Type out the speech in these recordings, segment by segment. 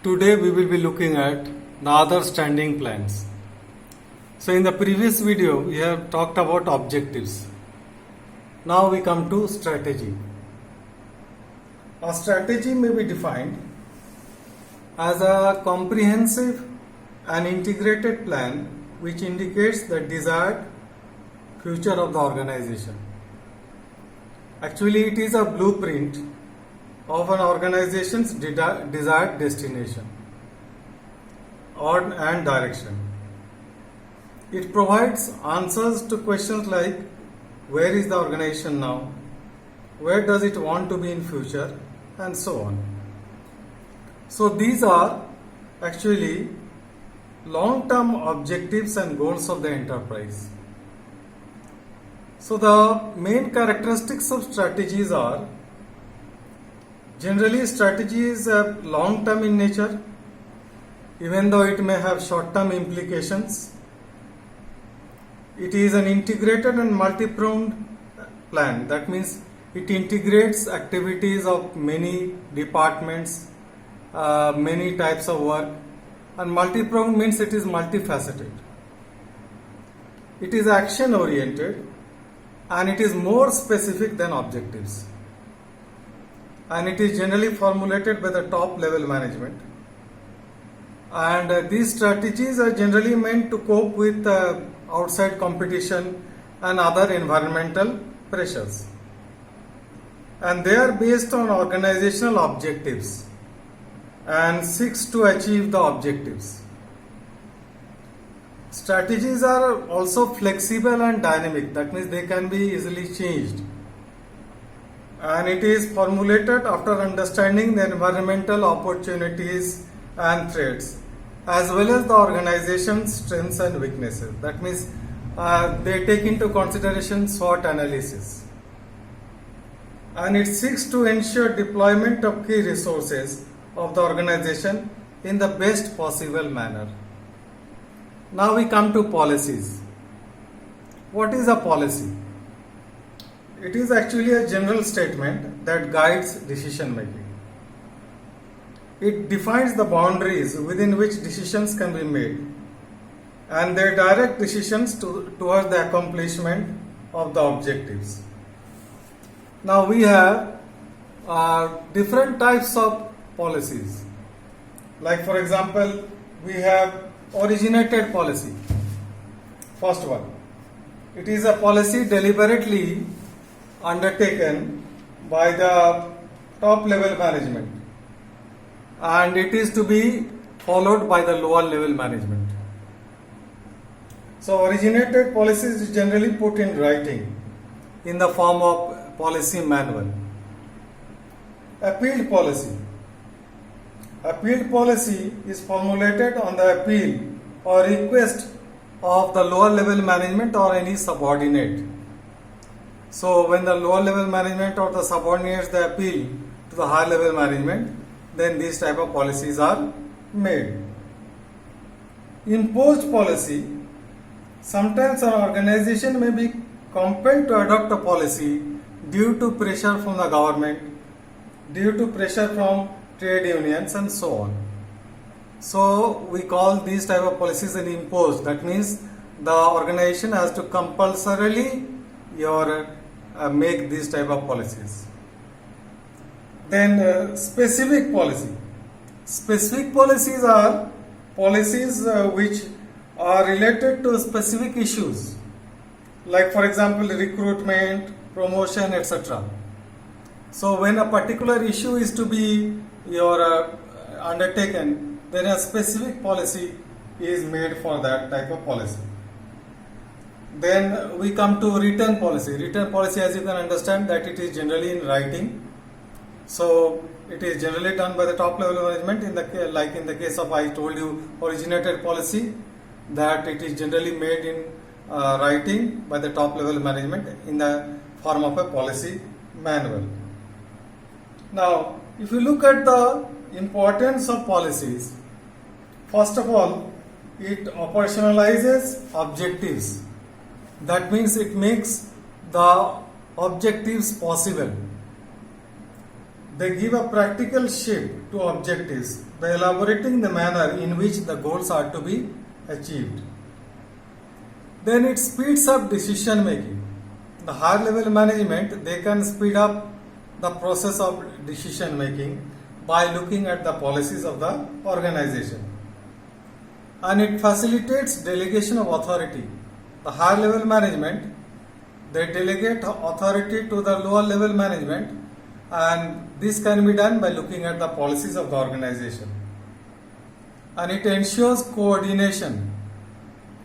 Today we will be looking at the other standing plans. So in the previous video we have talked about objectives. Now we come to strategy. A strategy may be defined as a comprehensive and integrated plan which indicates the desired future of the organization. Actually, it is a blueprint of an organization's desired destination and direction. It provides answers to questions like where is the organization now, where does it want to be in future, and so on. So these are actually long-term objectives and goals of the enterprise. So the main characteristics of strategies are: generally, strategy is long-term in nature, even though it may have short-term implications. It is an integrated and multi-pronged plan. That means it integrates activities of many departments, many types of work, and multi-pronged means it is multifaceted. It is action-oriented and it is more specific than objectives. And it is generally formulated by the top level management. And these strategies are generally meant to cope with outside competition and other environmental pressures. And they are based on organizational objectives and seeks to achieve the objectives. Strategies are also flexible and dynamic. That means they can be easily changed. And it is formulated after understanding the environmental opportunities and threats, as well as the organization's strengths and weaknesses. That means they take into consideration SWOT analysis. And it seeks to ensure deployment of key resources of the organization in the best possible manner. Now we come to policies. What is a policy? It is actually a general statement that guides decision making. It defines the boundaries within which decisions can be made, and they direct decisions towards the accomplishment of the objectives. Now we have different types of policies. Like for example, we have originated policy. First one. It is a policy deliberately undertaken by the top level management, and it is to be followed by the lower level management. So originated policies is generally put in writing in the form of policy manual. Appealed policy. Appealed policy is formulated on the appeal or request of the lower level management or any subordinate. So when the lower level management or the subordinates they appeal to the higher level management, then these type of policies are made. Imposed policy. Sometimes an organization may be compelled to adopt a policy due to pressure from the government, due to pressure from trade unions, and so on. So we call these type of policies an imposed. That means the organization has to compulsorily make these type of policies. Then specific policy. Specific policies are policies which are related to specific issues, like for example recruitment, promotion, etc. So when a particular issue is to be undertaken, then a specific policy is made for that type of policy. Then we come to written policy. Written policy, as you can understand, that it is generally in writing. So it is generally done by the top level management. Like in the case of, I told you, originated policy, that it is generally made in writing by the top level management in the form of a policy manual. Now, if you look at the importance of policies, first of all, it operationalizes objectives. That means it makes the objectives possible. they give a practical shape to objectives by elaborating the manner in which the goals are to be achieved. Then it speeds up decision making. The higher level management, they can speed up the process of decision making by looking at the policies of the organization. And it facilitates delegation of authority. The higher level management, they delegate authority to the lower level management, and this can be done by looking at the policies of the organization. And it ensures coordination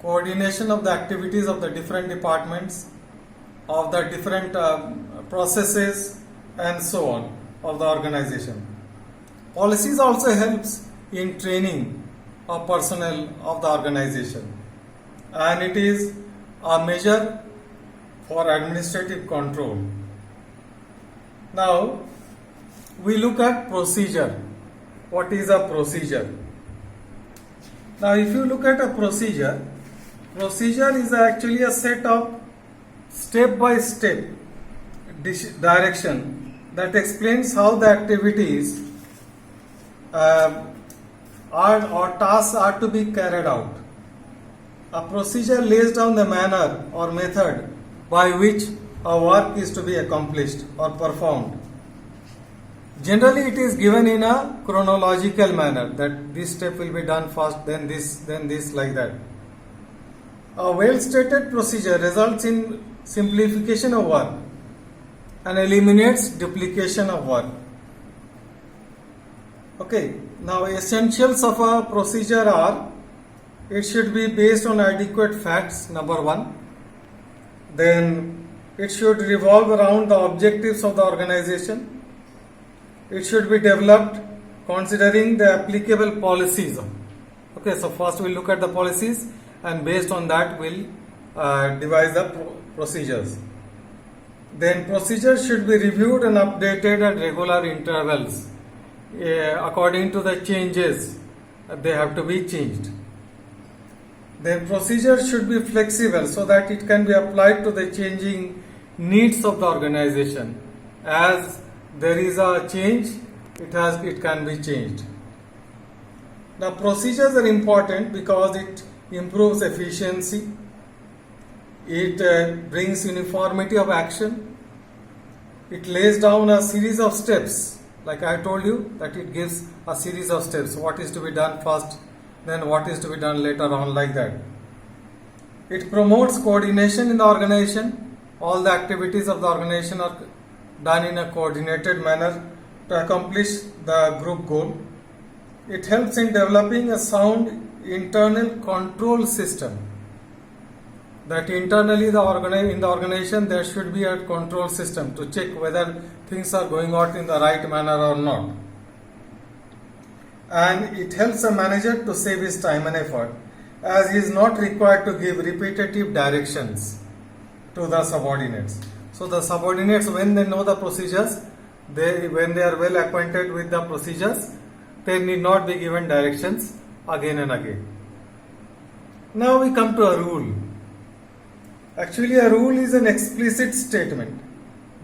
of the activities of the different departments, of the different processes, and so on of the organization. Policies also helps in training of personnel of the organization, and it is a measure for administrative control. Now we look at procedure. What is a procedure? Now if you look at a procedure is actually a set of step-by-step direction that explains how the activities or tasks are to be carried out. A procedure lays down the manner or method by which a work is to be accomplished or performed. Generally, it is given in a chronological manner, that this step will be done first, then this, like that. A well-stated procedure results in simplification of work and eliminates duplication of work. Okay, now essentials of a procedure are: it should be based on adequate facts, number one. Then it should revolve around the objectives of the organization. It should be developed considering the applicable policies. Okay, so first we'll look at the policies, and based on that we'll devise the procedures. Then procedures should be reviewed and updated at regular intervals according to the changes. They have to be changed. Then procedures should be flexible so that it can be applied to the changing needs of the organization. As there is a change, it can be changed. Now procedures are important because it improves efficiency, it brings uniformity of action, it lays down a series of steps. Like I told you, that it gives a series of steps, what is to be done first, then what is to be done later on, like that. It promotes coordination in the organization. All the activities of the organization are done in a coordinated manner to accomplish the group goal. It helps in developing a sound internal control system. That internally in the organization there should be a control system to check whether things are going out in the right manner or not. And it helps a manager to save his time and effort, as he is not required to give repetitive directions to the subordinates. So the subordinates, when they know the procedures, when they are well acquainted with the procedures, they need not be given directions again and again. Now we come to a rule. Actually, a rule is an explicit statement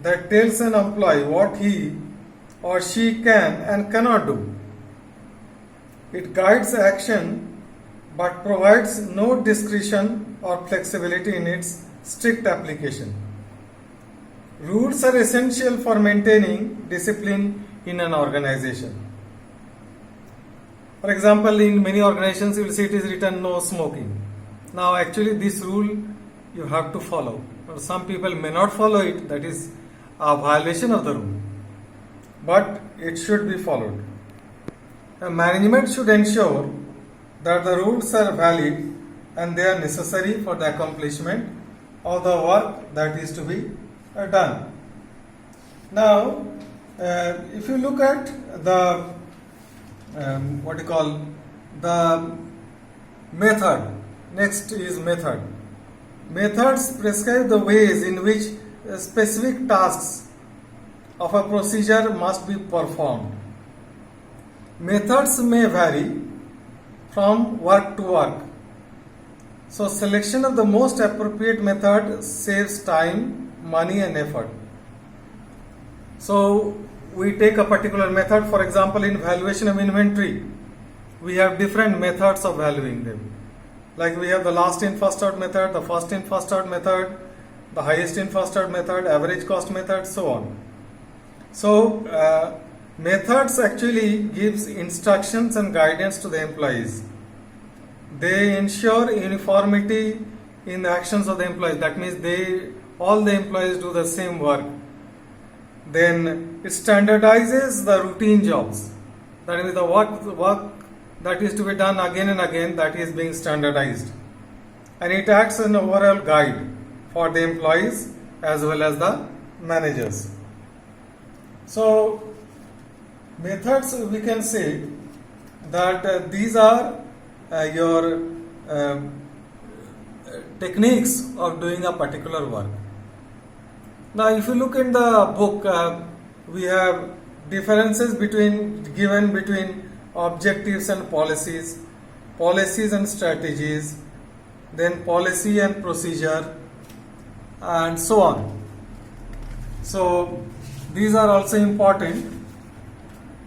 that tells an employee what he or she can and cannot do. It guides action but provides no discretion or flexibility in its strict application. Rules are essential for maintaining discipline in an organization. For example, in many organizations you will see it is written no smoking. Now actually this rule you have to follow. Some people may not follow it, that is a violation of the rule. But it should be followed. Management should ensure that the rules are valid and they are necessary for the accomplishment of the work that is to be done. Now, if you look at the the method, next is method. Methods prescribe the ways in which specific tasks of a procedure must be performed. Methods may vary from work to work. So selection of the most appropriate method saves time, money and effort. So we take a particular method, for example, in valuation of inventory, we have different methods of valuing them. Like we have the last in first out method, the first in first out method, the highest in first out method, average cost method, so on. So methods actually gives instructions and guidance to the employees. They ensure uniformity in the actions of the employees. That means all the employees do the same work. Then it standardizes the routine jobs. That means the work that is to be done again and again, that is being standardized. And it acts as an overall guide for the employees as well as the managers. So methods, we can say that these are your techniques of doing a particular work. Now if you look in the book, we have differences given between objectives and policies, policies and strategies, then policy and procedure, and so on. So these are also important.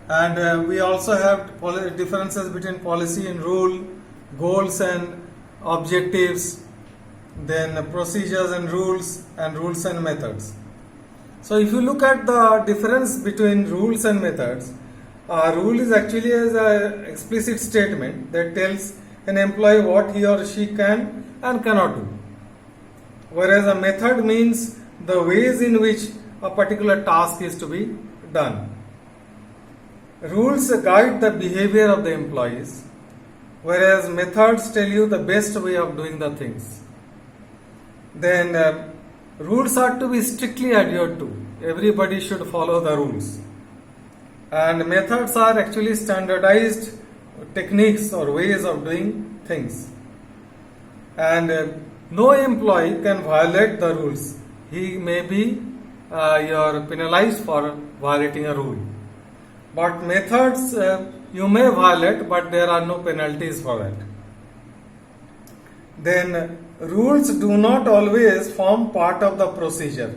And we also have differences between policy and rule, goals and objectives, then procedures and rules and methods. So if you look at the difference between rules and methods, a rule is actually an explicit statement that tells an employee what he or she can and cannot do. Whereas a method means the ways in which a particular task is to be done. Rules guide the behavior of the employees, whereas methods tell you the best way of doing the things. Then rules are to be strictly adhered to. Everybody should follow the rules. And methods are actually standardized techniques or ways of doing things. And no employee can violate the rules. He may be you're penalized for violating a rule. But methods you may violate, but there are no penalties for that. Then rules do not always form part of the procedure.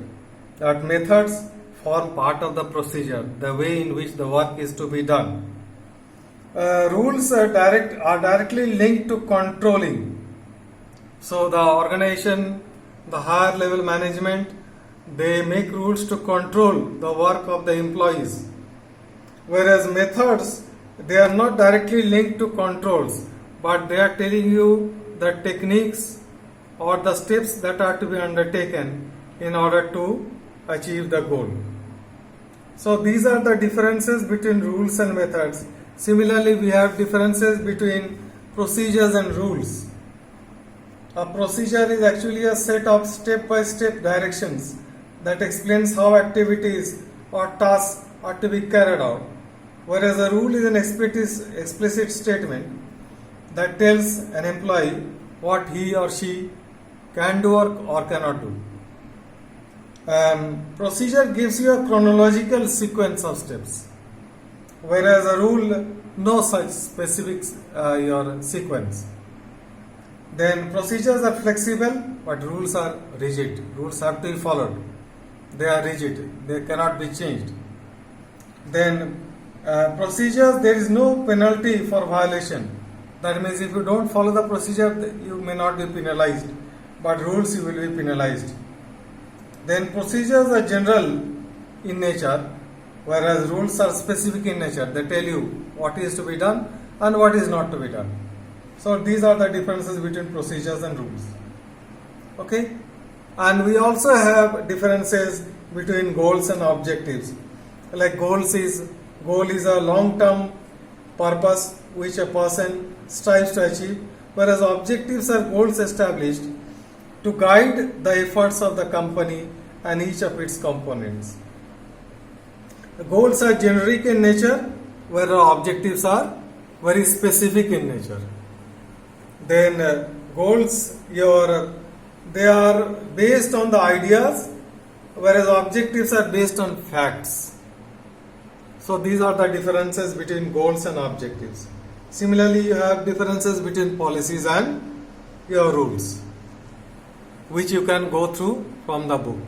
That methods form part of the procedure, the way in which the work is to be done. Rules are directly linked to controlling. So the organization, the higher level management, they make rules to control the work of the employees. Whereas methods, they are not directly linked to controls, but they are telling you the techniques or the steps that are to be undertaken in order to achieve the goal. So these are the differences between rules and methods. Similarly, we have differences between procedures and rules. A procedure is actually a set of step-by-step directions that explains how activities or tasks are to be carried out. Whereas a rule is an explicit statement that tells an employee what he or she can do or cannot do. Procedure gives you a chronological sequence of steps, whereas a rule, no such specific your sequence. Then procedures are flexible, but rules are rigid. Rules have to be followed. They are rigid. They cannot be changed. Then procedures, there is no penalty for violation. That means if you don't follow the procedure, you may not be penalized, but rules you will be penalized. Then procedures are general in nature, whereas rules are specific in nature. They tell you what is to be done and what is not to be done. So these are the differences between procedures and rules. Okay? And we also have differences between goals and objectives. Like goal is a long-term purpose which a person strives to achieve, whereas objectives are goals established to guide the efforts of the company and each of its components. The goals are generic in nature, whereas objectives are very specific in nature. Then goals, they are based on the ideas, whereas objectives are based on facts. So these are the differences between goals and objectives. Similarly, you have differences between policies and your rules, which you can go through from the book.